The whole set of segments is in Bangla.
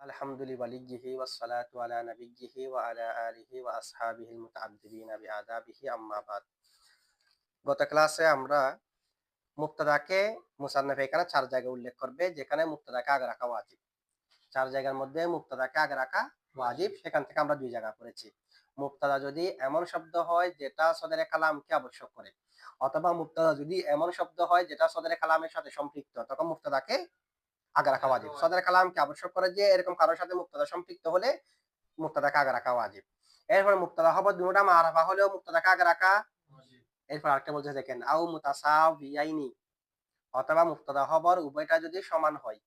আলহামদুলিল্লাহি ওয়াসসালাতু আলা নাবিয়্যিহি ওয়া আলা আলিহি ওয়া আসহাবিহিল মুতাআদ্দিবিনা বিআদাবিহি আম্মা বাদ। গত ক্লাসে আমরা মুবতাদাকে মুসান্নাফ এখানে ৪ জায়গায় উল্লেখ করবে যেখানে মুবতাদাকে আগে রাখা ওয়াজিব। ৪ জায়গার মধ্যে মুবতাদাকে আগে রাখা ওয়াজিব, সেখান থেকে আমরা ২ জায়গা পড়েছি। মুবতাদা যদি এমন শব্দ হয় যেটা সদরে কালামকে আবশ্যক করে, অথবা মুবতাদা যদি এমন শব্দ হয় যেটা সদরে কালামের সাথে সম্পৃক্ত, তখন মুবতাদাকে আগে রাখা ওয়াজিব। সদরে কালামকে আবশ্যক করে যে এরকম কারোর সাথে মুবতাদা সম্পৃক্ত হলে মুবতাদাকে আগে রাখা ওয়াজিব। এরপর মুবতাদা খবর দুটোটা মারাফা হলেও মুবতাদাকে আগে রাখা। এরপর আরেকটা বলতে দেখেন, আও মুতাসাবিয়াইনি, অথবা মুবতাদা খবর উভয়টা যদি সমান হয়।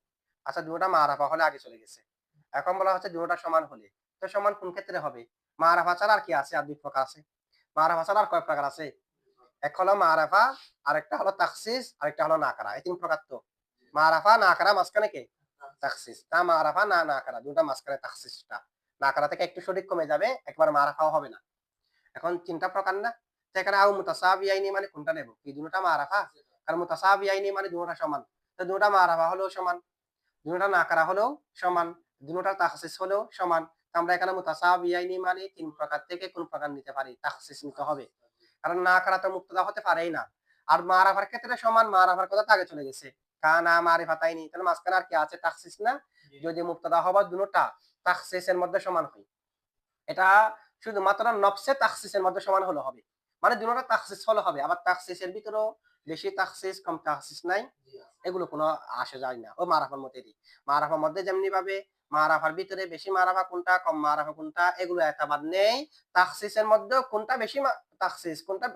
আচ্ছা, দুটোটা মারাফা হলে আগে চলে গেছে। এখন বলা হচ্ছে দুটোটা সমান হলে, তো সমান কোন ক্ষেত্রে হবে? মারাফা ছাড়া আর কি আছে? আর দুই প্রকার আছে। মারাফা ছাড়া আর কয় প্রকার আছে? এক হলো মারাফা, আরেকটা হলো তাখসিস, আরেকটা হলো নাকারা। এই তিন প্রকার তো। মারাফা, নাকারা, মাঝখানে কে? তাখসিস। তা মারাফা না নাকারা, দুটা মাঝখানে তাখসিসটা। নাকারা থেকে একটু শরীক কমে যাবে, একবার মারাফাও হবে না। এখন তিনটা প্রকার না, সেখানে আও মুতাসাবিয়াইনি মানে কোনটা নেব? কি দুটোটা মারাফা? কারণ মুতাসাবিয়াইনি মানে দুটোটা সমান, তো দুটোটা মারাফা হলেও সমান, দুটোটা নাকারা হলেও সমান, দুটোটা তাখসিস হলেও সমান। আমরা এখানে মুতাসাবিয়াইনি মানে তিন প্রকার থেকে কোন প্রকার নিতে পারি? তাখসিস নিতে হবে, কারণ নাকারা তো মুবতাদা হতে পারেই না। আর মারাফার ক্ষেত্রে সমান, মারাফার কথা তো আগে চলে গেছে। কানা মারিফাতাইনি, তাহলে মাঝখানে আর কি আছে? তাখসিস না? যদি মুবতাদা হবার দুটোটা তাখসিসের মধ্যে সমান হয়, এটা শুধুমাত্র নফসে তাখসিসের মধ্যে সমান হলে হবে, মানে দুটোটা তাখসিস হলে হবে। আবার তাখসিসের ভিতরেও বেশি তাখসিস কম তাখসিস নাই, এগুলো কোনো আসে যায় না। ও মারাফার মধ্যে মারাফার মধ্যে যেমনি ভাবে মারাফার ভিতরে বেশি মারাফা কোনটা, কম মারাফা কোনটা, এগুলো এতবার নেই। তাখসিসের মধ্যে কোনটা বেশি তাখসিস, কোনটা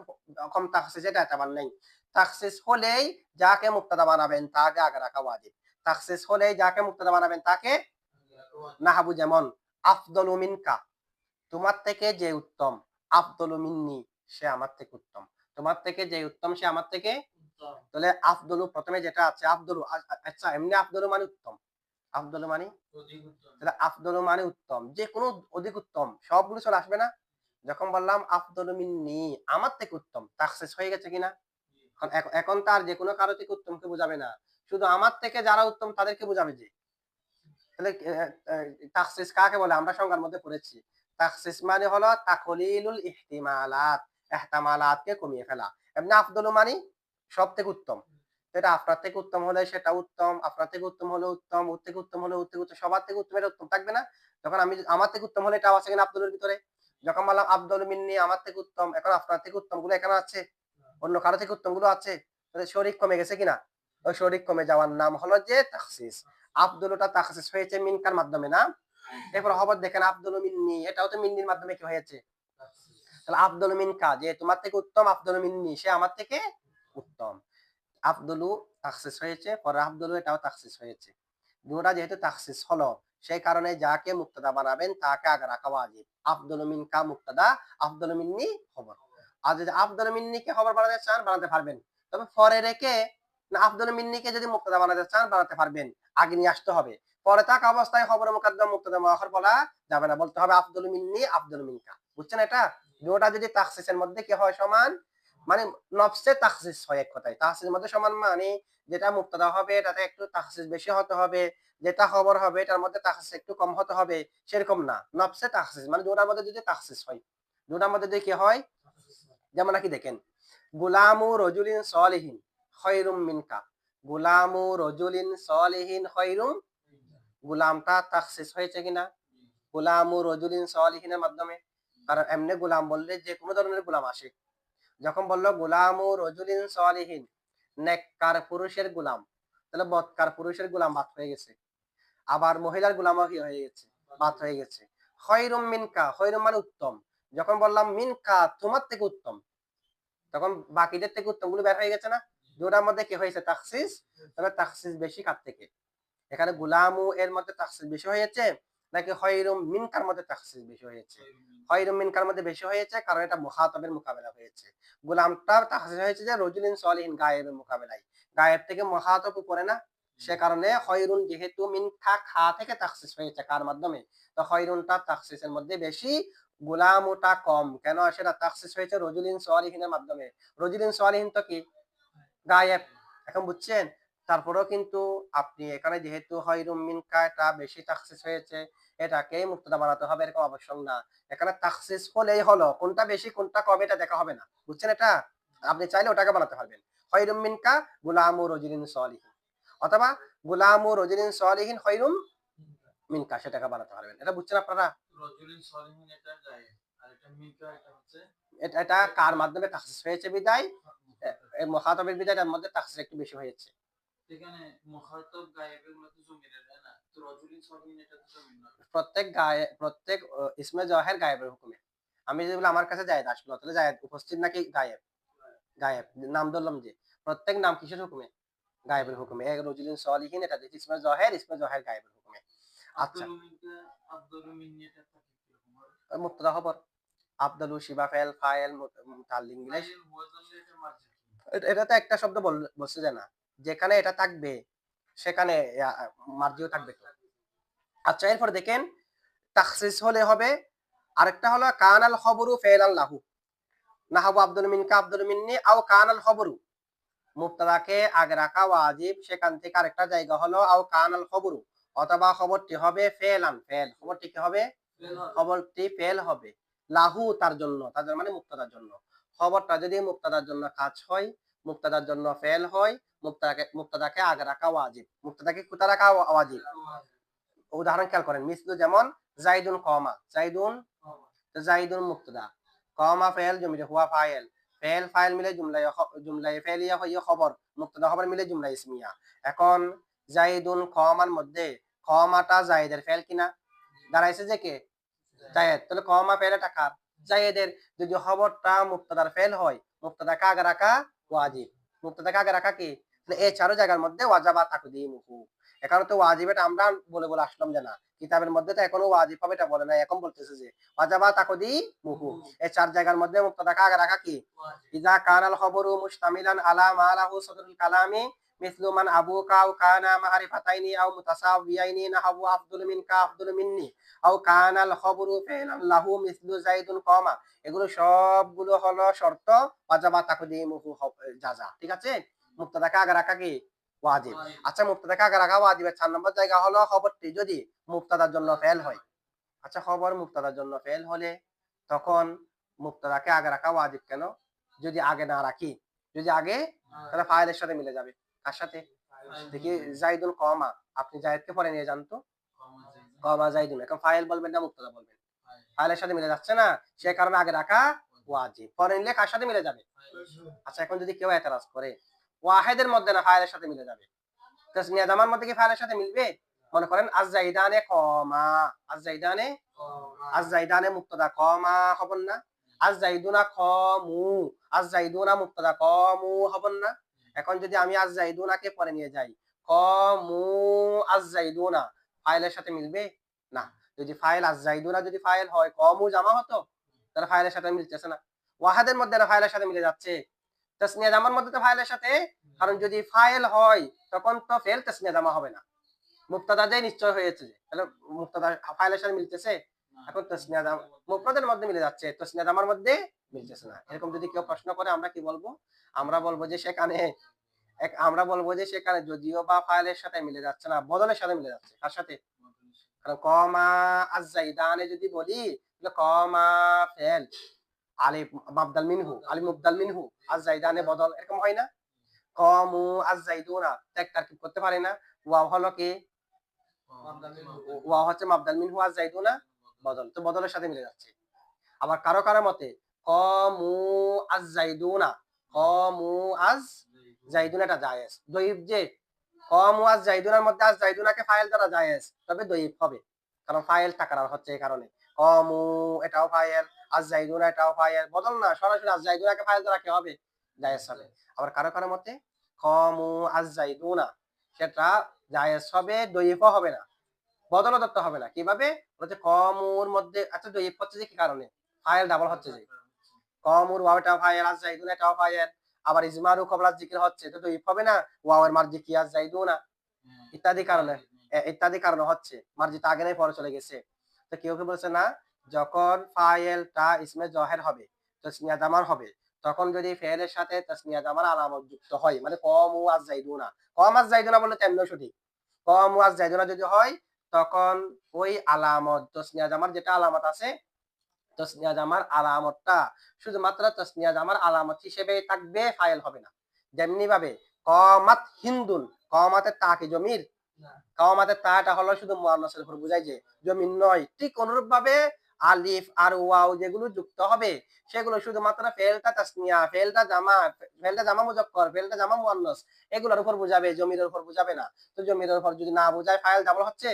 কম তাখসিস, এটা এতবার নেই। তাখসিস হলেই যাকে মুবতাদা বানাবেন তাকে আগে রাখা ওয়াজিব। তাখসিস হলেই যাকে মুবতাদা বানাবেন তাকে। নাহাবু যেমন আফদলু মিনকা, তোমার থেকে যে উত্তম। আফদলু মিন্নি, সে আমার থেকে উত্তম। তোমার থেকে যে উত্তম সে আমার থেকে তাহলে আফদলু প্রথমে যেটা আছে আফদলু। আচ্ছা, এমনি আফদলু মানে উত্তম, আফদলু মানে তাহলে আফদলু মানে উত্তম, যে কোনো অধিক উত্তম, সবগুলো চলে আসবে না? যখন বললাম আফদলু মিন্নি, আমার থেকে উত্তম, তাখসিস হয়ে গেছে কিনা? এখন তার যে কোনো কারো থেকে উত্তমকে বোঝাবে না, শুধু আমার থেকে যারা উত্তম তাদেরকে বোঝাবে। যে তাহলে তাখসিস কাকে বলে আমরা সংজ্ঞার মধ্যে পড়েছি। তাখসিস মানে হলো তাকলিলুল ইহতিমালাত, ইহতিমালাতকে কমিয়ে ফেলা। এমনি আফদলু মানে সব থেকে উত্তম, এটা আপনার থেকে উত্তম হলে সেটা উত্তম, আপনার থেকে উত্তম হলে উত্তম, ওর থেকে উত্তম হলে ওর থেকে উত্তম, সবার থেকে উত্তম, এটা উত্তম থাকবে না? যখন আমি আমার থেকে উত্তম হলে এটাও আছে কিনা আব্দুলের ভিতরে? যখন বললাম আব্দুল মিন্নি আমার থেকে উত্তম, এখন আপনার থেকে উত্তম গুলো এখানে আছে, অন্য কারো থেকে উত্তম গুলো আছে, তাহলে শরীক কমে গেছে কিনা? ওই শরীক কমে যাওয়ার নাম হলো যে তাখসিস। আব্দুলটা তাখসিস হয়েছে মিনকার মাধ্যমে না? এরপর খবর দেখেন আব্দুল মিন্নি, এটাও তো মিন্নির মাধ্যমে কি হয়েছে? তাহলে আব্দুল মিনকা, যে তোমার থেকে উত্তম, আব্দুল মিন্নি সে আমার থেকে উত্তম। আব্দুলু তাখসিস হয়েছে, পরে আব্দুলু এটাও তাখসিস হয়েছে। দুটোটা যেহেতু তাখসিস হলো, সেই কারণে যাকে মুক্তাদা বানাবেন তাকে আগে রাখা ওয়াজিব। আব্দুল মিনকা মুক্তাদা, আব্দুল মিন্নি খবর। আর যদি আব্দুল মিন্নিকে খবর বানাতে চান বানাতে পারবেন, তবে পরে রেখে না, আব্দুল মিন্নিকে যদি মুক্তাদা বানাতে চান বানাতে পারবেন, আগে নিয়ে আসতে হবে। পরে থাকা অবস্থায় খবর মুকদ্দম মুক্তাদা মুআখার বলা যাবে না, বলতে হবে আব্দুল মিন্নি আব্দুল মিনকা। বুঝছেন? এটা দুটোটা যদি তাখসিসের মধ্যে কি হয়? সমান, মানে নফসে তাখসিস হয়। এক কথায় তাখসিসের মধ্যে সমান মানে যেটা মুক্তাদা হবে এটাতে একটু তাখসিস বেশি হতে হবে, যেটা খবর হবে এটার মধ্যে তাখসিস একটু কম হতে হবে, সেরকম না। নফসে তাখসিস মানে দুটার মধ্যে যদি তাখসিস হয়, দুটার মধ্যে যদি কি হয়, যেমন নাকি দেখেন, গুলামু রজুলিন সলিহিন খয়রুম মিনকা। গুলামু রজুলিন সলিহিন খয়রুম, গুলামটা তাখসিস হয়েছে কিনা? গুলামু রজুলিন সলিহিনের মাধ্যমে। কারণ এমনি গুলাম বললে যে কোনো ধরনের গুলাম আসে। যখন বললো গোলামু রজুলিন সালিহিন, নেককার পুরুষের গোলাম, তাহলে বদকার পুরুষের গোলাম বাদ হয়ে গেছে। আবার মহিলার গোলামও কি হয়ে গেছে? বাদ হয়ে গেছে। খয়রুম মিনকা, খয়রুম মানে উত্তম। যখন বললাম মিনকা তোমার থেকে উত্তম, তখন বাকিদের থেকে উত্তম গুলো বের হয়ে গেছে না? দুটার মধ্যে কি হয়েছে? তাখসিস। তবে তাখসিস বেশি কার থেকে? এখানে গুলামু এর মধ্যে তাখসিস বেশি হয়েছে, নাকি খয়রুম মিনকার মধ্যে তাখসিস বেশি হয়েছে? খয়রুম মিনকার মধ্যে বেশি হয়েছে, কারণ এটা মুখাতাবের মোকাবেলা হয়েছে। গোলামটা তাখসিস হয়েছে যে রজুলিন সলিহিন, গায়েবের মোকাবেলায়। গায়েব থেকে মুখাতাব উপরে না, সে কারণে খয়রুন যেহেতু মিনকা খা থেকে তাখসিস হয়েছে কার মাধ্যমে, তো খয়রুনটা তাখসিসের মধ্যে বেশি, গোলামুটা কম। কেন সেটা তাখসিস হয়েছে? রজুলিন সলিহিনের মাধ্যমে। রজুলিন সলিহিন তো কি? গায়েব। এখন বুঝছেন? তারপরেও কিন্তু আপনি এখানে যেহেতু খৈরুম মিনকা এটা বেশি তাখসিস হয়েছে, এটাকেই মুক্তদা বানাতে হবে এরকম আবশ্যক না। এখানে তাখসিস হলেই হলো। কোনটা বেশি কোনটা কম এটা দেখা হবে না। বুঝছেন এটা? আপনি চাইলে ওটাকে বানাতে পারবেন। খৈরুম মিনকা গুলামু রজুলিন সলিহিন। অথবা গুলামু রজুলিন সলিহিন খৈরুম মিনকা সেটাকে বানাতে পারবেন। এটা বুঝছেন আপনারা? রজুলিন সলিহিন এটা যায় আর এটা মিকা এটা হচ্ছে এটা কার মাধ্যমে তাখসিস হয়েছে বিদায় মুখাতাবের বিদায় এর মধ্যে তাখসিস একটু বেশি হয়েছে। এখানে মুখাতাব গায়েব এগুলো তো জমিরের না, তো রজুলিন সলিহিন এটা তো জমির না। প্রত্যেক ইসমে জওহের গায়েবের হুকুমে। আমি যদি বলি আমার কাছে জায়েদ আসলো তাহলে জায়েদ উপস্থিত নাকি গায়েব? গায়েব। নাম ধরলাম যে প্রত্যেক নাম কিসের হুকুমে? গায়েবের হুকুমে। এক রজুলিন সলিহিন এটা দেখি ইসমে জহের গায়েবের হুকুমে। আচ্ছা, আব্দুল মিনকা আব্দুল মিন্নি এটা থাকে কিরকম হবে? মুবতাদা খবর। আবদালু শিবা ফেল ফাইল মুতাল্লিম মিলে ফাইল হুয়া ধরলে এটা মার্জি কি? এটা তো একটা শব্দ বলছে যে না। যেখানে এটা থাকবে সেখানে মার্জিও থাকবে তো। আচ্ছা এরপর দেখেন তাখসিস হলে হবে আরেকটা হলো কানাল খবরু ফেলান লাহু নাহাবু আব্দুল মিনকা আব্দুল মিন্নি আও কানাল খবরু মুবতাদাকে আগে রাখা ওয়াজিব সেখান থেকে আরেকটা জায়গা হলো আও কানাল খবরু অথবা খবরটি হবে ফেলান ফেল খবরটি কি হবে খবরটি ফেল হবে লাহু তার জন্য মানে মুবতাদার জন্য খবরটা যদি মুবতাদার জন্য কাজ হয় মুবতাদার জন্য ফেল হয় মুবতাদাকে আগে রাখা ওয়াজিব মুবতাদাকে কোথায় রাখা ওয়াজিব উদাহরণ খেয়াল করেন মিসলু যেমন জাইদুন কমা জাইদুন মুবতাদা কমা ফেল জমিরে হুয়া ফাইল ফেল ফাইল মিলে জুমলায় ফেলিয়া হইয়া খবর মুবতাদা খবর মিলে জুমলা ইসমিয়া এখন জাইদুন কমার মধ্যে কমাটা জাইদের ফেল কিনা দাঁড়াইছে যে কে জায়েদ তাহলে কমা ফেলে টাকার জায়েদের যদি খবরটা মুবতাদার ফেল হয় মুবতাদাকে আগে রাখা ওয়াজিব মুবতাদাকে আগে রাখা কি এই চারো জায়গার মধ্যে ওয়াজাবা তাকদিমুহু এখানে তো ওয়াজিব এটা আমরা বলে বলে আসলাম যে না কিতাবের মধ্যে তো এখনো ওয়াজিব হবে এটা বলে না এখন বলতেছে যে ওয়াজাবা তাকদিমুহু এই চার জায়গার মধ্যে মুবতাদাকে আগে রাখা কি ইযা কানাল খবরু মুশতামিলান আলা মা লাহু সাদরুল কালামি মিসলু মান আবুকা আও কানা মারিফাতাইনি আও মুতাসাবিয়াইনি নাহু আফদুল মিনকা আফদুল মিন্নি আও কানাল খবরু ফি'লান লাহু মিসলু জাইদুন কমা এগুলো সবগুলো হলো শর্ত ওয়াজাবা তাকদিমুহু জাযা ঠিক আছে মুবতাদাকে আগে রাখা কি ওয়াজিব আচ্ছা মুবতাদাকে আগে রাখা ওয়াজিবের 4 নম্বর জায়গা হলো খবরটি যদি মুবতাদার জন্য ফেল হয় আচ্ছা খবর মুবতাদার জন্য ফেল হলে তখন মুবতাদাকে আগে রাখা ওয়াজিব কেন যদি আগে না রাখি যদি আগে তাহলে ফাইলের সাথে মিলে যাবে কার সাথে দেখি জাইদুল কমা আপনি জায়েদকে পরে নিয়ে যান তো কমা জাইদুন এখন ফাইল বলবেন না মুবতাদা বলবেন ফাইলের সাথে মিলে যাচ্ছে না সে কারণে আগে রাখা ওয়াজিব পরে নিলে কার সাথে মিলে যাবে আচ্ছা এখন যদি কেউ এতরাজ করে ওয়াহিদের মধ্যে না ফাইলের সাথে মিলে যাবে তাসনিয়া জামার মধ্যে কি ফাইলের সাথে মিলবে মনে করেন আজ-জাইদানে কমা আজ-জাইদানে মুবতাদা কমা খবর না আজ-জাইদুনা কমু আজ-জাইদুনা মুবতাদা কমু খবর না এখন যদি আমি আজ-জাইদুনাকে পরে নিয়ে যাই কমু আজ-জাইদুনা ফাইলের সাথে মিলবে না যদি ফাইল আজ-জাইদুনা যদি ফাইল হয় কমু জামা হতো তাহলে ফাইলের সাথে মিলতেছে না ওয়াহাদের মধ্যে না ফাইলের সাথে মিলে যাচ্ছে তাসনিয়া জামার মধ্যে তো ফাইলের সাথে কারণ যদি ফাইল হয় তখন তো ফেল তাসনিয়া জামা হবে না মুবতাদা যে নিশ্চয় হয়েছে তাহলে মুবতাদা ফাইলের সাথে মিলতেছে এখন তাসনিয়া জামা মুফরাদের মধ্যে মিলে যাচ্ছে তাসনিয়া জামার মধ্যে মিলতেছে না এরকম যদি কেউ প্রশ্ন করে আমরা কি বলবো আমরা বলবো যে সেখানে যদিও বা ফাইলের সাথে মিলে যাচ্ছে না বদলের সাথে মিলে যাচ্ছে কার সাথে কারণ কমা আজ-জাইদানে যদি বলি তাহলে কমা ফেল আলিফ মাবদাল মিনহু আলিফ মুবদাল মিনহু আজ-জাইদানে বদল এরকম হয় না কমু আজ-জাইদুনা ত্যাগ তারকিব করতে পারে না ওয়াও হলো কি ওয়াও হচ্ছে মাবদাল মিনহু আজ-জাইদুনা বদল তো বদলের সাথে মিলে যাচ্ছে আবার কারো কারো মতে কমু আজ-জাইদুনা কমু আজ-জাইদুনা এটা জায়েজ দয়ীফ যে কমু আজ-জাইদুনার মধ্যে আজ-জাইদুনাকে ফাইল দ্বারা জায়েজ তবে দয়ীফ হবে কারণ ফাইল তাকরার হচ্ছে এই কারণে কমু এটাও ফাইল আজ-জাইদুনা এটাও ফাইল বদল না সরাসরি আজ-জাইদুনাকে ফাইল দ্বারা কি হবে জায়েজ হবে আবার কারো কারো মতে কমু আজ-জাইদুনা সেটা জায়েজ হবে দয়ীফও হবে না বদলও ধরতে হবে না কিভাবে বলছে কমুর মধ্যে আচ্ছা দয়ীফ হচ্ছে যে কি কারণে ফাইল ডাবল হচ্ছে যে কমুর ওয়াওটা ফাইল আজ-জাইদুনা এটাও ফাইল আবার ইজমারু কবলা যিকির হচ্ছে তো দয়ীফ হবে না ওয়াওয়ের মার্জি কি আজ-জাইদুনা ইত্যাদি কারণে হচ্ছে মার্জিটা আগে নাই পরে চলে গেছে তো কেউ কেউ বলছে না যখন ফাইলটা ইসমে জহের হবে তাসনিয়া জামার হবে তখন যদি ফেলের সাথে তাসনিয়া জামার আলামত যুক্ত হয়, মানে কমু আজ-জাইদুনা। কম আজ-জাইদুনা বললে তো এমনিও সঠিক। কমু আজ-জাইদুনা যদি হয়, তখন ওই আলামত তাসনিয়া জামার যেটা আলামত আছে, তাসনিয়া জামার আলামতটা শুধুমাত্র তাসনিয়া জামার আলামত হিসেবেই থাকবে, ফাইল হবে না। যেমনি ভাবে কমাত হিন্দুন, কমাতের তা কি জমির? না। কাওয়ামাতের তাটা হলো শুধু মুয়ান্নাসের উপর বোঝায় যে জমির নয়। ঠিক অনুরূপ ভাবে আলিফ আর ওয়াও যেগুলো যুক্ত হবে সেগুলো শুধুমাত্র ফেলটা তাসনিয়া, ফেলটা জামা মুজাক্কর, ফেলটা জামা মুয়ান্নাস এগুলোর উপর বোঝাবে, জমিরের উপর বোঝাবে না। তো জমিরের উপর যদি না বোঝায় ফাইল ডাবল হচ্ছে,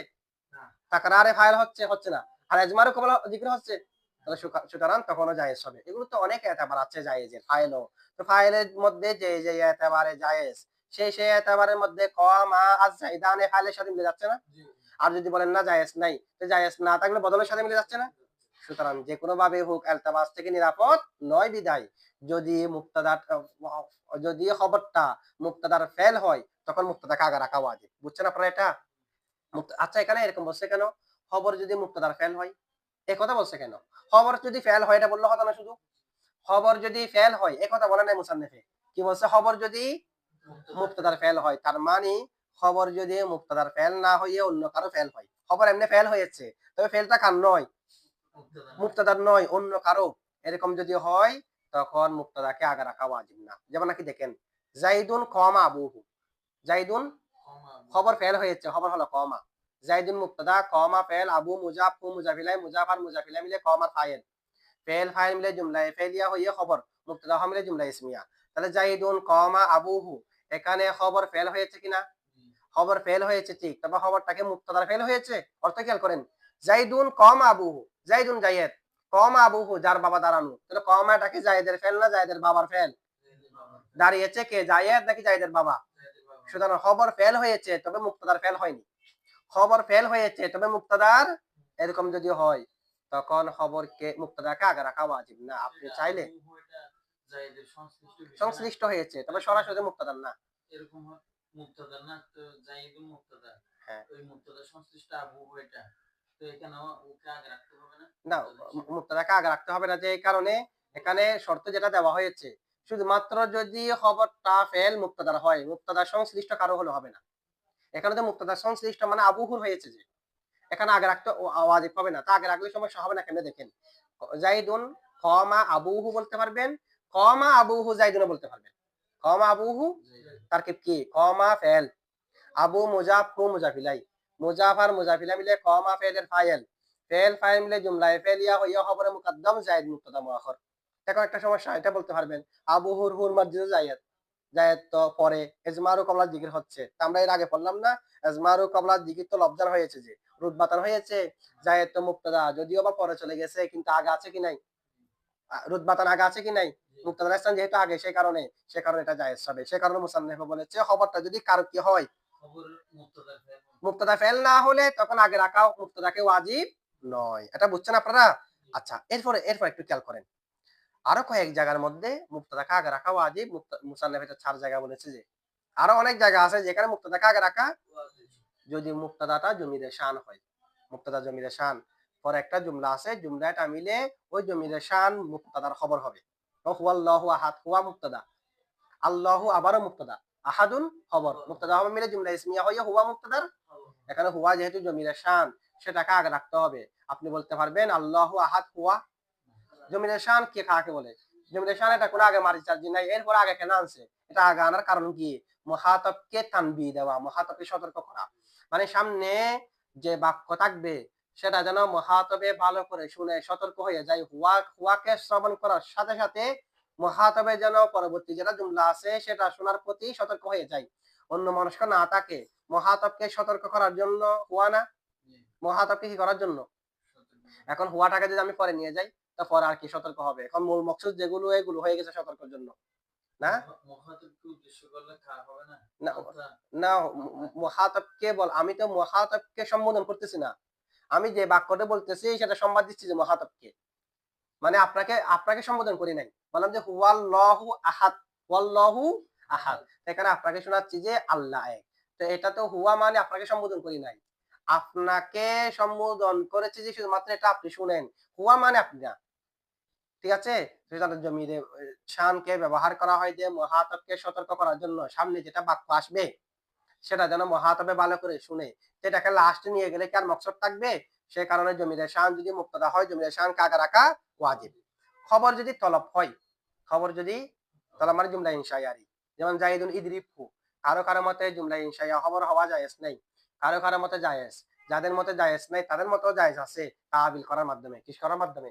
না। তাকরারে ফাইল হচ্ছে না। আর ইজমারও কবলা যিকর হচ্ছে। তাহলে সুতরাং তখনও জায়েজ হবে। এগুলো তো অনেক এতাবার আছে জায়েজের, ফাইলও। তো ফাইলের মধ্যে যে এতাবারে জায়েজ সেই এতাবারের মধ্যে কমা আজ-জাইদানে ফাইলের সাথে মিলে যাচ্ছে না? জি। আর যদি বলেন না জায়েজ নাই, তো জায়েজ না থাকলে বদলের সাথে মিলে যাচ্ছে না? সুতরাং যেকোনো ভাবে হোক ইলতিবাস থেকে নিরাপদ নয় বিদায় যদি মুক্তাদা যদি খবরটা মুক্তাদার ফেল হয় তখন মুক্তাদাকে আগে রাখা ওয়াজিব। বুঝছেন আপনারা এটা? আচ্ছা এখানে এরকম বলছে কেন? খবর যদি মুক্তাদার ফেল হয়, এ কথা বলছে কেন? খবর যদি ফেল হয় এটা বললে হতো না শুধু? খবর যদি ফেল হয় এ কথা বলে নাই মুসান্নিফে। কি বলছে? খবর যদি মুক্তাদার ফেল হয়, তার মানে খবর যদি মুক্তাদার ফেল না হয়ে অন্য কারো ফেল হয়। খবর এমনি ফেল হয়েছে, তবে ফেলটা কার নয়? মুক্তাদা না। মুক্তাদার নয়, অন্য কারো। এরকম যদি হয় তখন মুক্তাদাকে আগে রাখা ওয়াজিব না। যেমন নাকি দেখেন জাইদুন কমা আবুহু। জাইদুন ক্ষমা। খবর ফেল হয়েছে, খবর হলো কমা। জাইদুন মুক্তাদা, কমা ফেল, আবু মুজাফ, হু মুজাফিলাই, মুজাফ আর মুজাফিলাই মিলে কমা ফাইল। ফেল ফাইল মিলে জুমলা ফেলিয়া হইয়া খবর, মুক্তাদা হওয়া মিলে জুমলা ইসমিয়া। তাহলে জাইদুন কমা আবুহু, এখানে খবর ফেল হয়েছে কিনা? জি। খবর ফেল হয়েছে ঠিক, তবে খবরটাকে মুক্তাদার ফেল হয়েছে। অর্থ খেয়াল করেন, জাইদুন কমা আবুহু, জাইদুন জায়েদ, কমা আবুহু যার বাবা দাঁড়ানো, তাহলে কমাটাকে জায়েদের ফেল না জায়েদের বাবার ফেল? জায়েদের বাবা। দাঁড়িয়েছে কে, জায়েদ নাকি জায়েদের বাবা? জায়েদের বাবা। সুতরাং খবর ফেল হয়েছে তবে মুক্তাদার ফেল হয়নি। খবর ফেল হয়েছে তবে মুক্তাদার এরকম যদি হয় তখন খবরকে মুক্তাদাকে আগে রাখা ওয়াজিব না। আপনি এটা চাইলে আবু এটা জায়েদের সংশ্লিষ্ট বিষয় না? সংশ্লিষ্ট হয়েছে তবে সরাসরি মুক্তাদার না। এরকম হয় মুক্তাদা না তো জাইদুল মুক্তাদা। হ্যাঁ, ওই মুক্তাদা সংশ্লিষ্ট আবু এটা। তো এখানে ওকে আগে রাখতে হবে না? না মুক্তাদা হিসেবে। মুক্তাদাকে আগে রাখতে হবে না, যে এই কারণে এখানে শর্ত যেটা দেওয়া হয়েছে শুধুমাত্র যদি খবরটা ফেল মুক্তাদার হয়, মুক্তাদার সংশ্লিষ্ট কারো হলে হবে না। এখানে তো মুক্তাদার সংশ্লিষ্ট মানে আবুহুর হয়েছে, যে এখানে আগে রাখতে ওয়াজিব হবে না। তা আগে রাখলে সমস্যা হবে না কেন দেখেন, জাইদুন কমা আবুহু বলতে পারবেন, কমা আবুহু জাইদুন বলতে পারবেন। কমা আবুহু জাইদ। তারকিব কি? কমা ফেল, আবু মুজাফ হু মুজাফিলাই, মুজাফ আর মুজাফিলা মিলে কমা ফেলের ফাইল, ফেল ফাইল মিলে জুমলায় ফেলিয়া হইয়া খবরে মুকদ্দম জায়েদ মুবতাদা মুআখার। এখন একটা সমস্যা এটা বলতে পারবেন আবু হুর হুর মসজিদে জায়েদ, জায়েদ তো পরে ইজমারু কবলা জিকির হচ্ছে, তা আমরা এর আগে বললাম না ইজমারু কবলা জিকির তো লফজান হয়েছে, যে রুতবাতান হয়েছে, জায়েদ তো মুবতাদা যদিও বা পরে চলে গেছে কিন্তু আগে আছে কি নাই? রুতবাতান আগে আছে কি নাই? মুবতাদার স্থান যেহেতু আগে সে কারণে এটা জায়েজ হবে। সে কারণে মুসান্নিফ বলেছে খবরটা যদি কারো কি হয় খবর মুক্তাদার ফেল। মুক্তাদা ফেল না হলে তখন আগে রাখাও মুক্তাদাকে ওয়াজিব নয়। এটা বুঝছেন আপনারা? আচ্ছা এরপর একটু খেয়াল করেন, আরো কয়েক জায়গার মধ্যে মুক্তাদাকে আগে রাখা ওয়াজিব, মুসান্নিফ এটা 4 জায়গা বলেছে, যে আরো অনেক জায়গা আছে যেখানে মুক্তাদাকে আগে রাখা যদি মুক্তাদাটা জমিরে শান হয়। মুক্তাদা জমিরে শান, পরে একটা জুমলা আছে, জুমলাটা মিলে ওই জমিরে শান মুক্তাদার খবর হবে। হুয়াল্লাহু আহাদ, হুয়া মুক্তাদা, আল্লাহু আবারও মুক্তাদা, আহাদুন খবর, মুক্তাদা হবে মিলে জুমলা ইসমিয়া হইয়া হুয়া মুক্তাদার। এখানে হুয়া যেহেতু জমিরের শান সেটাকে আগে রাখতে হবে। আপনি বলতে পারবেন আল্লাহু আহাদ হুয়া, জমিরের শান কে কাকে বলে? জমিরের শান এটা কোনো আগে মারি চার্জি নাই, এরপর আগে কেন আনছে? এটা আগে আনার কারণ কি? মুখাতাবকে তানবি দেওয়া, মুখাতাবকে সতর্ক করা, মানে সামনে যে বাক্য থাকবে সেটা যেন মুখাতাবে ভালো করে শুনে সতর্ক হয়ে যায়। হুয়াকে শ্রবণ করার সাথে সাথে মুখাতাবে যেন পরবর্তী যেটা জুমলা আছে সেটা শোনার প্রতি সতর্ক হয়ে যায়, অন্য মনস্ক না থাকে। মুখাতাবকে সতর্ক করার জন্য হুয়া না, মুখাতাবকে কি করার জন্য? এখন হুয়াটাকে যদি আমি পরে নিয়ে যাই তো পরে আর কি সতর্ক হবে? এখন মূল মকসুদ যেগুলো এগুলো হয়ে গেছে সতর্কের জন্য না। মুখাতাবকে উদ্দেশ্য করলে খারাপ হবে না? না কথা। না মুখাতাবকে বল, আমি তো মুখাতাবকে সম্বোধন করতেছি না, আমি যে বাক্যটা বলতেছি সেটা সংবাদ দিচ্ছি যে মুখাতাবকে, মানে আপনাকে সম্বোধন করি নাই। বললাম যে হুয়াল্লাহু আহাদ, হুয়াল্লাহু আহাদ, এখানে আপনাকে শোনাচ্ছি যে আল্লাহ এক। তো এটা তো হুয়া মানে আপনাকে সম্বোধন করি নাই, আপনাকে সম্বোধন করেছি যে শুধুমাত্র এটা আপনি শুনেন, হুয়া মানে আপনি না। ঠিক আছে? তাহলে জমিরে শানকে ব্যবহার করা হয় যে মুখাতাবকে সতর্ক করার জন্য সামনে যেটা বাক্য আসবে সেটা যেন মুখাতাবে ভালো করে শুনে সেটাকে লাস্টে নিয়ে গেলে কি আর মকসদ থাকবে? সে কারণে জমিরে শান যদি মুক্তাদা হয় জমিরে শানকে আগে রাখা ওয়াজিব। খবর যদি তলব হয়, খবর যদি তলব মানে জুমলা ইনশাইয়ারি। যেমন জাইদুন ইদরিবহু। কারো মতে জুমলা ইনশাইয়া খবর হওয়া জায়েজ নাই। কারো মতে জায়েজ। যাদের মতে জায়েজ নাই তাদের মতেও জায়েজ আছে তাবিল করার মাধ্যমে। কিস করার মাধ্যমে?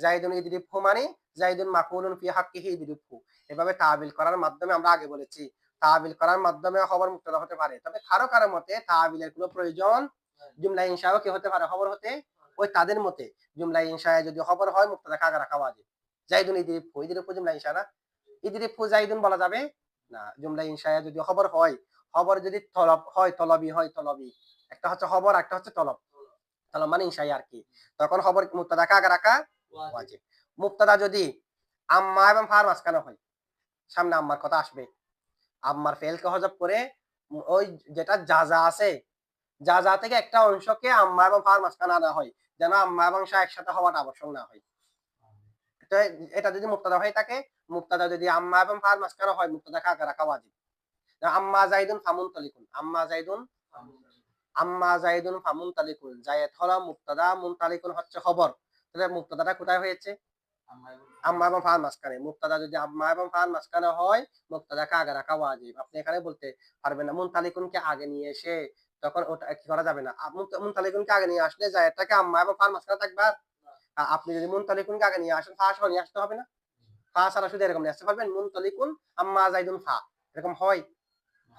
জাইদুন ইদরিবহু মানে জাইদুন মাকুলুন ফি হাক্কিহি ইদরিবহু। এভাবে তাবিল করার মাধ্যমে আমরা আগে বলেছি। তাবিল করার মাধ্যমে খবর মুক্তাদা হতে পারে। তবে কারো মতে তাবিলের কোনো প্রয়োজন জুমলা ইনশাও কি হতে পারে খবর হতে? ওই তাদের মতে জুমলা ইনশায়ে যদি খবর হয় মুক্তাদাকে আগে রাখা ওয়াজিব। জাইদুন ইদরিবহু, ইদরিবহু জুমলা ইনশা না? ইদরিবহু জাইদুন বলা যাবে? না। জুমলা ইনশায়ে যদি খবর হয়, খবর যদি তলব হয়, তলবি। একটা হচ্ছে খবর, একটা হচ্ছে তলব। তলব মানে ইনশাই আরকি। তখন খবর মুক্তাদাকে আগে রাখা ওয়াজিব। মুক্তাদা যদি আম্মা এবং ফার মাঝখানে হয়, সামনে আম্মার কথা আসবে। আম্মার ফেলকে হজব করে ওই যেটা যা আছে, যা থেকে একটা অংশকে আম্মা এবং ফার মাঝখানে আনা হয়। যেন আম্মা এবং সা একসাথে হওয়াটা আবশ্যক না হয়। তো এটা যদি মুক্তাদা হয়ে থাকে, মুক্তাদা যদি আম্মা এবং ফার মাঝখানে হয়, মুক্তাদাকে আগে রাখা ওয়াজিব। আম্মা জাইদুন ফামুনতালিকুন। আম্মা জাইদুন ফামুনতালিকুন। জায়েদ হলো মুক্তাদা, মুনতালিকুন হচ্ছে খবর। তাহলে মুক্তাদাটা কোথায় হয়েছে? আম্মা এবং ফার মাঝখানে। মুক্তাদা যদি আম্মা এবং ফার মাঝখানে হয়, মুক্তাদাকে আগে রাখা ওয়াজিব। আপনি এখানে বলতে পারবেন না মুনতালিকুনকে আগে নিয়ে এসে তখন ওটা কি করা যাবে না। মুনতালিকুনকে আগে নিয়ে আসলে জায়েদটাকে আম্মা এবং ফার মাঝখানে থাকবে আর আপনি যদি মুনতালিকুনকে আগে নিয়ে আসেন, ফা সহ নিয়ে আসতে হবে না? ফা ছাড়া শুধু এরকম নিয়ে আসতে পারবেন মুনতালিকুন আম্মা জাইদুন ফা। এরকম হয়?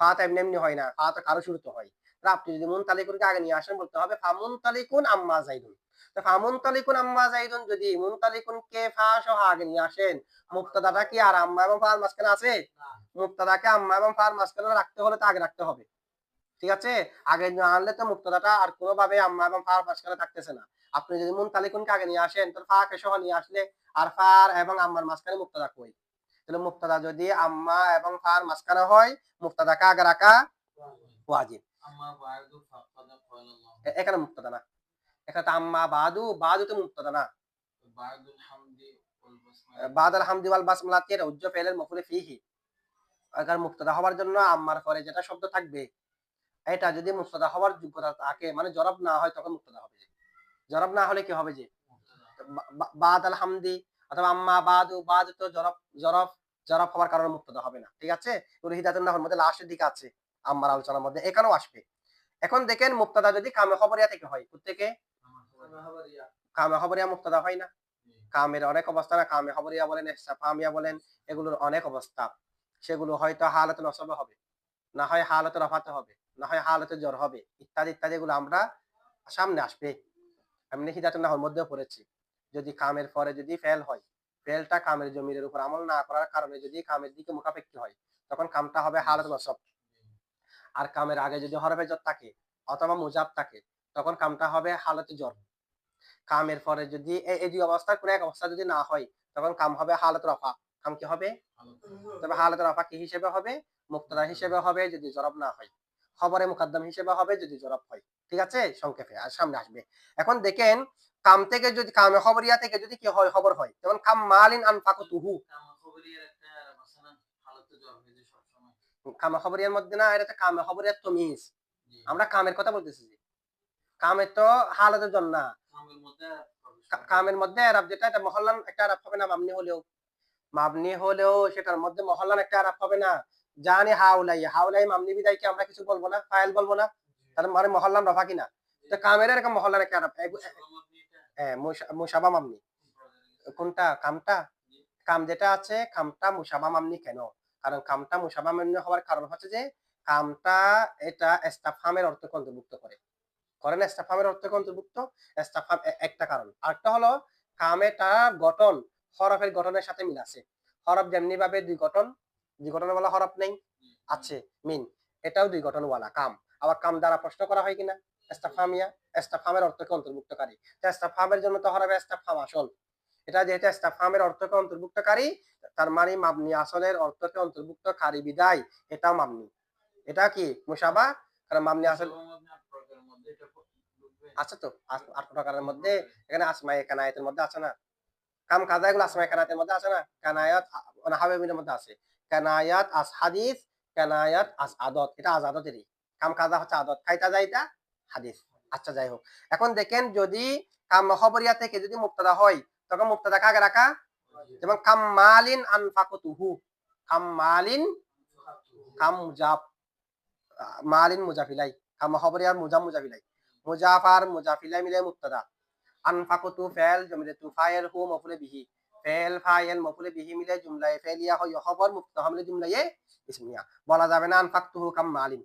ফা তো এমনি হয় না। ফা তো কারো শুরুতে হয়। আপনি যদি মুনতালিকুনকে আগে নিয়ে আসেন বলতে হবে ফা মুনতালিকুন আম্মা জাইদুন। তো ফা মুনতালিকুন আম্মা জাইদুন যদি মুনতালিকুনকে ফা সহ আগে নিয়ে আসেন, মুক্তাদাটা কি আর আম্মা এবং ফার মাঝখানে আছে? মুক্তাদাকে আম্মা এবং ফার মাঝখানে রাখতে হলে তো আগে রাখতে হবে। ঠিক আছে? আগে না আনলে তো মুক্তাদাটা আর কোনোভাবে আম্মা এবং ফার মাঝখানে থাকতেছে না। আপনি যদি মুনতালিকুনকে আগে নিয়ে আসেন, তাহলে ফাকে সহ নিয়ে আসলে আর ফার এবং আম্মার মাঝখানে মুক্তাদা কই? তাহলে মুক্তাদা যদি আম্মা এবং ফার মাঝখানে হয়, মুক্তাদাকে আগে রাখা ওয়াজিব। এখানে মুক্তাদা না। এখানে তো আম্মা বাদু তো মুক্তাদা না। বাদাল হামদি ওয়াল বাসমালাতি এটা উজ্জ ফেলের মফুলে ফিহি। আগার মুক্তাদা হওয়ার জন্য আম্মার পরে যেটা শব্দ থাকবে এটা যদি মুক্তাদা হওয়ার যোগ্যতা থাকে মানে জরব না হয় তখন মুক্তাদা হবে যে। জরব না হলে কি হবে যে? বাদাল হামদি অথবা আম্মা বাদু তো জরব হওয়ার কারণে মুক্তাদা হবে না। ঠিক আছে? পুরো হিদায়াতুন নাহর মধ্যে লাস্টের দিকে আছে আম্মার আলোচনার মধ্যে এখানেও আসবে। এখন দেখেন মুক্তাদা যদি কামে খবরিয়া থেকে হয়, কোত্থেকে? কামে খবরিয়া মুক্তাদা হয় না? কামের অনেক অবস্থা না, কামে খবরিয়া বলেন, ইস্তেফহামিয়া বলেন, এগুলোর অনেক অবস্থা। সেগুলো হয়তো হালাতে নসবে হবে, না হয় হালাতে রফাতে হবে, না হয় হালাতে জ্বর হবে, ইত্যাদি এগুলো আমরা সামনে আসবে। এমনি হিদায়াতুন নাহর মধ্যেও পড়েছি। যদি কামের পরে যদি ফেল হয়, ফেলটা কামের জমিরের উপর আমল না করার কারণে যদি কামের দিকে মুখাপেক্ষী হয়, তখন কামটা হবে হালাত নসব। আর কামের আগে যদি হরফে জ্বর থাকে অথবা মুজাব থাকে, তখন কামটা হবে হালাতে জ্বর। কামের পরে যদি এই দুই অবস্থার কোন এক অবস্থা যদি না হয়, তখন কাম হবে হালাত রফা। কাম কি হবে? তবে হালাত রফা কি হিসেবে হবে? মুক্তাদা হিসেবে হবে যদি জরব না হয়। খবরে মুকদ্দম হিসেবে হবে যদি জরব হয়। ঠিক আছে? সংক্ষেপে আর সামনে আসবে। এখন দেখেন কাম থেকে যদি কামে খবরিয়া থেকে যদি কি হয় খবর হয়, যেমন কাম মালিন আনফাকুতুহু। কামে খবরিয়ার মধ্যে না, এটা তো কামে খবরিয়ার তমিজ। আমরা কামের কথা বলতেছি। কামের তো হালাতের জন্য না। কামের মধ্যে এরাব যেটা এটা মহল্লান একটা এরাব হবে না মাবনি হলেও সেটার মধ্যে মহল্লান একটা এরাব হবে না। জানি হাউলাই মামনি বিদায় কি আমরা কিছু বলবো না, ফাইল বলবো না, তাহলে মানে মহল্লান রফা কিনা? তো কামের এরকম মহল্লান একটা এরাব হ্যাঁ মুসাবা মামনি। কোনটা? কামটা? কাম যেটা আছে কামটা মুসাবা মামনি কেন? কারণ কামটা মুসাবা মামনি হওয়ার কারণ হচ্ছে যে কামটা এটা ইস্তেফহামের অর্থকে অন্তর্ভুক্ত করে না? ইস্তেফহামের অর্থকে অন্তর্ভুক্ত ইস্তেফহাম একটা কারণ। আরেকটা হলো কামেটা গঠন হরফের গঠনের সাথে মিল আছে। হরফ যেমনি ভাবে দুই গঠনওয়ালা হরফ নেই? আছে মিন। এটাও দুই গঠনওয়ালা কাম। আবার কাম দ্বারা প্রশ্ন করা হয় কিনা? ইস্তেফহামিয়া। ইস্তেফহামের অর্থকে অন্তর্ভুক্তকারী। ইস্তেফহামের জন্য তো হরফে ইস্তেফহাম আসল। এটা যেহেতু ইস্তেফহামের অর্থকে অন্তর্ভুক্তকারী, তার মানে মাবনি আসলের অর্থকে অন্তর্ভুক্তকারী বিদায় এটাও মাবনি। এটা কি মুসাবা? কারণ মাবনি আসল আছে তো 8 প্রকারের মধ্যে এখানে আসমায়ে কানায়াতের মধ্যে আছে না? কাম কাজা এগুলো আসমা কানায়াতের মধ্যে আছে না, কানায়াত হাবিবের মধ্যে আছে, কানায়াত আস হাদিস, কানায়াত আস আদত, এটা আজ আদতেরই। কাম কাজা হচ্ছে আদত, খাইতা যাইতা হাদিস। আচ্ছা যাই হোক, এখন দেখেন যদি কাম খবরিয়া থেকে যদি মুক্তাদা হয় তখন মুক্তাদা কাকে রাখা, যেমন কাম মালিন আনফাকুতুহু, কাম মালিন, কাম মুজাফ, মালিন মুজাফিলাই, কাম খবরিয়ার মুজাফিলাই, মুজাফার মুজাফিলাই মিলে মুক্তাদা, আনফাকুতু ফেল জমিলে তু ফাইল হু মফুলে বিহি, ফেল ফাইল মফুলে বিহি মিলে জুমলায়ে ফেলিয়া হয় খবর মুক্তাদা মিলে জুমলায়ে ইসমিয়া। বলা যাবে না আনফাকতুহু কাম মালিন,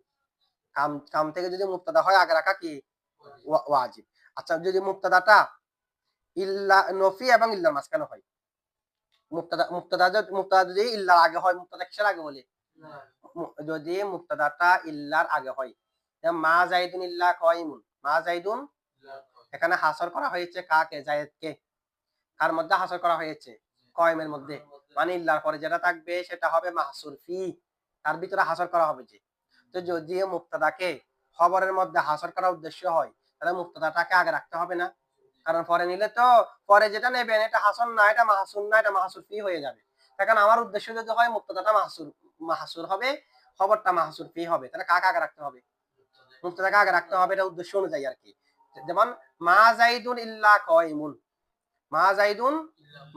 কাম কাম থেকে যদি মুক্তাদা হয় আগে রাখা কি ওয়াজিব। আচ্ছা যদি মুক্তাদাটা ইল্লা নফি এবং ইল্লার মাঝখানে হয়, মুক্তাদা যদি ইল্লার আগে হয়, মুক্তাদা কিসের আগে বলে, যদি মুক্তাদাটা ইল্লার আগে হয়, মা জাইদুন ইল্লা কাইমুন, মা জাইদুন, এখানে হাসর করা হয়েছে কাকে, জায়েদকে। কার মধ্যে হাসর করা হয়েছে, কয়মের মধ্যে, মানে ইল্লার পরে যেটা থাকবে সেটা হবে মাহসুর ফি, তার ভিতরে হাসর করা হবে যে। তো যদি মুক্তাদাকে খবরের মধ্যে হাসর করার উদ্দেশ্য হয় তাহলে মুক্তাদাটাকে আগে রাখতে হবে না, কারণ পরে নিলে তো পরে যেটা নেবেন এটা হাসন না, এটা মাহসুর না, এটা মাহসুর ফি হয়ে যাবে। এখন আমার উদ্দেশ্য যদি হয় মুক্তাদাটা মাহসুর হবে, খবরটা মাহসুর ফি হবে, তাহলে কাকে আগে রাখতে হবে, মুক্তাদাকে আগে রাখতে হবে, এটা উদ্দেশ্য অনুযায়ী আর কি। যেমন মা জাইদুন ইল্লা কাইমুন, মা জাইদুন,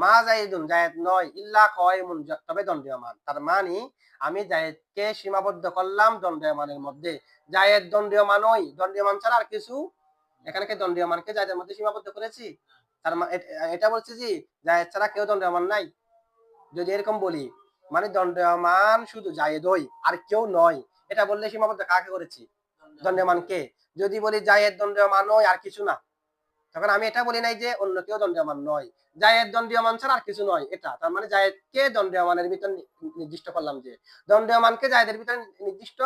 মা জাইদুন জায়েদ নয়, ইল্লা কাইমুন তবে দণ্ডীয়মান, তার মানে আমি জায়েদকে সীমাবদ্ধ করলাম দণ্ডীয়মানের মধ্যে, জায়েদ দণ্ডীয়মান নয়, দণ্ডীয়মান ছাড়া আর কিছু, এখানে কি দণ্ডীয়মানকে জায়েদের মধ্যে সীমাবদ্ধ করেছি, তার এটা বলছি যে জায়েদ ছাড়া কেউ দণ্ডীয়মান নাই। যদি এরকম বলি মানে দণ্ডীয়মান শুধু জায়েদই আর কেউ নয়, এটা বললে সীমাবদ্ধ কাকে করেছি, দণ্ডীয়মানকে। যদি বলি জায়েদ দণ্ডীয়মান নয় আর কিছু না, তখন আমি এটা বলি নাই যে অন্য কেউ দণ্ডীয়মান নয়, জায়েদ দণ্ডীয়মান ছাড়া আর কিছু নয়, এটা তার মানে জায়েদকে দণ্ডীয়মানের ভিতর নির্দিষ্ট করলাম, যে দণ্ডীয়মানকে জায়েদের ভিতর নির্দিষ্ট,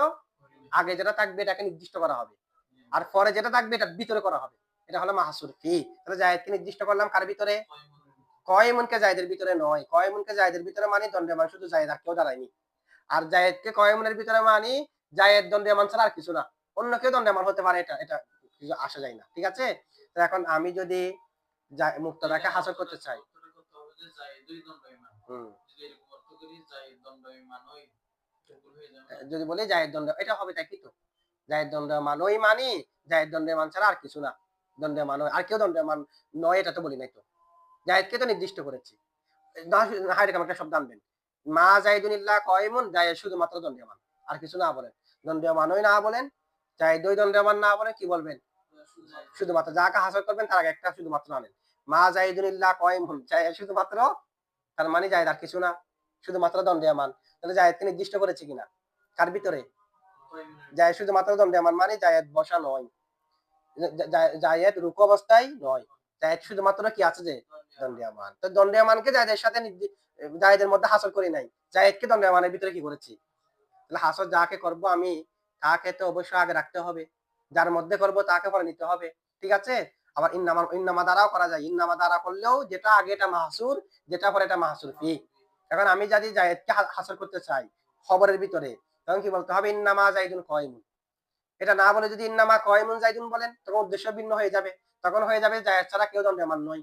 আগে যেটা থাকবে এটাকে নির্দিষ্ট করা হবে, আর পরে যেটা থাকবে এটার ভিতরে করা হবে, এটা হলো মাহসুর ফি। তাহলে জায়েদকে নির্দিষ্ট করলাম কার ভিতরে, কয়মুনকে জায়েদের ভিতরে নয়, কয়মুনকে জায়েদের ভিতরে মানে দণ্ডীয়মান শুধু জায়েদ আর কেউ দাঁড়ায়নি, আর জায়েদকে কয়মুনের ভিতরে মানি জায়েদ দণ্ডীয়মান ছাড়া আর কিছু না, অন্য কেউ দণ্ডীয়মান হতে পারে, এটা এটা কিছু আসা যায় না, ঠিক আছে। তো এখন আমি যদি মুক্তাদাকে হাসর করতে চাই, যদি বলি জায়েদ দণ্ড, এটা হবে তাই কি, তো জায়েদ দণ্ডীয়মানই মানি, জায়েদ দণ্ডীয়মান ছাড়া আর কিছু না, দণ্ডীয়মান আর কেউ দণ্ডীয়মান নয় এটা তো বলি নাই, তো জায়েদকে তো নির্দিষ্ট করেছি। একটা শব্দ আনবেন, মা জাইদুন ইল্লা কাইমুন, জায়েদ শুধুমাত্র দণ্ডীয়মান, আর কিছু না বলেন, দণ্ডীয়মানই না বলেন, জায়েদই দণ্ডীয়মান না বলেন, কি বলবেন, শুধুমাত্র যাকে হাসর করবেন তার আগে একটা শুধুমাত্র আনেন, মা জাইদুন ইল্লা কাইমুন, জায়েদ শুধুমাত্র, তার মানে জায়েদ আর কিছু না, শুধুমাত্র দণ্ডীয়মান। তাহলে জায়েদকে নির্দিষ্ট করেছে কিনা, কার ভিতরে, জায়েদ শুধুমাত্র দণ্ডীয়মান মানে জায়েদ বসা নয়, জায়েদ রুকু অবস্থায় নয়, জায়েদ শুধুমাত্র কি আছে যে দণ্ডীয়মান। তো দণ্ডীয়মানকে জায়েদের সাথে জায়েদের মধ্যে হাসর করি নাই, জায়েদকে দণ্ডীয়মানের ভিতরে কি করেছি, তাহলে হাসর যাকে করব আমি তাকে তো অবশ্যই আগে রাখতে হবে, যার মধ্যে করব তাকে পরে নিতে হবে, ঠিক আছে। আবার ইন্নামা দ্বারাও করা যায়, ইন্নামা দ্বারা করলেও যেটা আগে এটা মাহসুর, যেটা পরে এটা মাহসুর ফি। এখন আমি যদি জায়েদকে হাসর করতে চাই খবরের ভিতরে, তখন কি বলতে হবে, ইন্নামা জাইদুন কাইমুন, এটা না বলে যদি ইন্নামা কাইমুন জাইদুন বলেন তখন উদ্দেশ্য ভিন্ন হয়ে যাবে, তখন হয়ে যাবে জায়েদ ছাড়া কেউ দণ্ডীয়মান নয়,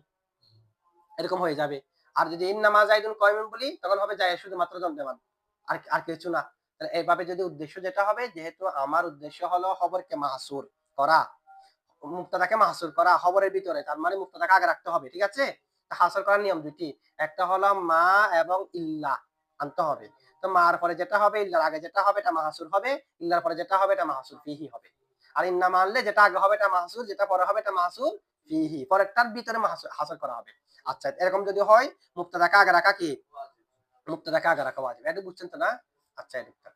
এরকম হয়ে যাবে। আর যদি ইন্নামা জাইদুন কাইমুন বলি তখন হবে জায়েদ শুধুমাত্র দণ্ডীয়মান, আর আর কিছু না। তাহলে এইভাবে যদি উদ্দেশ্য যেটা হবে, যেহেতু আমার উদ্দেশ্য হলো খবরকে মাহসুর করা, মুক্তাদাকে মাহসুর করা খবরের ভিতরে, তার মানে মুক্তাদাকে আগে রাখতে হবে, ঠিক আছে। হাসর করার নিয়ম দুটি, একটা হলো মা এবং ইল্লা আনতে হবে, তো মার পরে যেটা হবে ইল্লার আগে যেটা হবে এটা মাহসুর হবে, ইল্লার পরে যেটা হবে এটা মাহসুর ফিহি হবে। আর ইন্নামা আনলে যেটা আগে হবে এটা মাহসুর, যেটা পরে হবে এটা মাহসুর ফিহি, পরেরটার ভিতরে হাসর করা হবে। আচ্ছা এরকম যদি হয় মুক্তাদাকে আগে রাখা কি, মুক্তাদাকে আগে রাখা ওয়াজিব, এটা বুঝছেন তো না? আচ্ছা এটা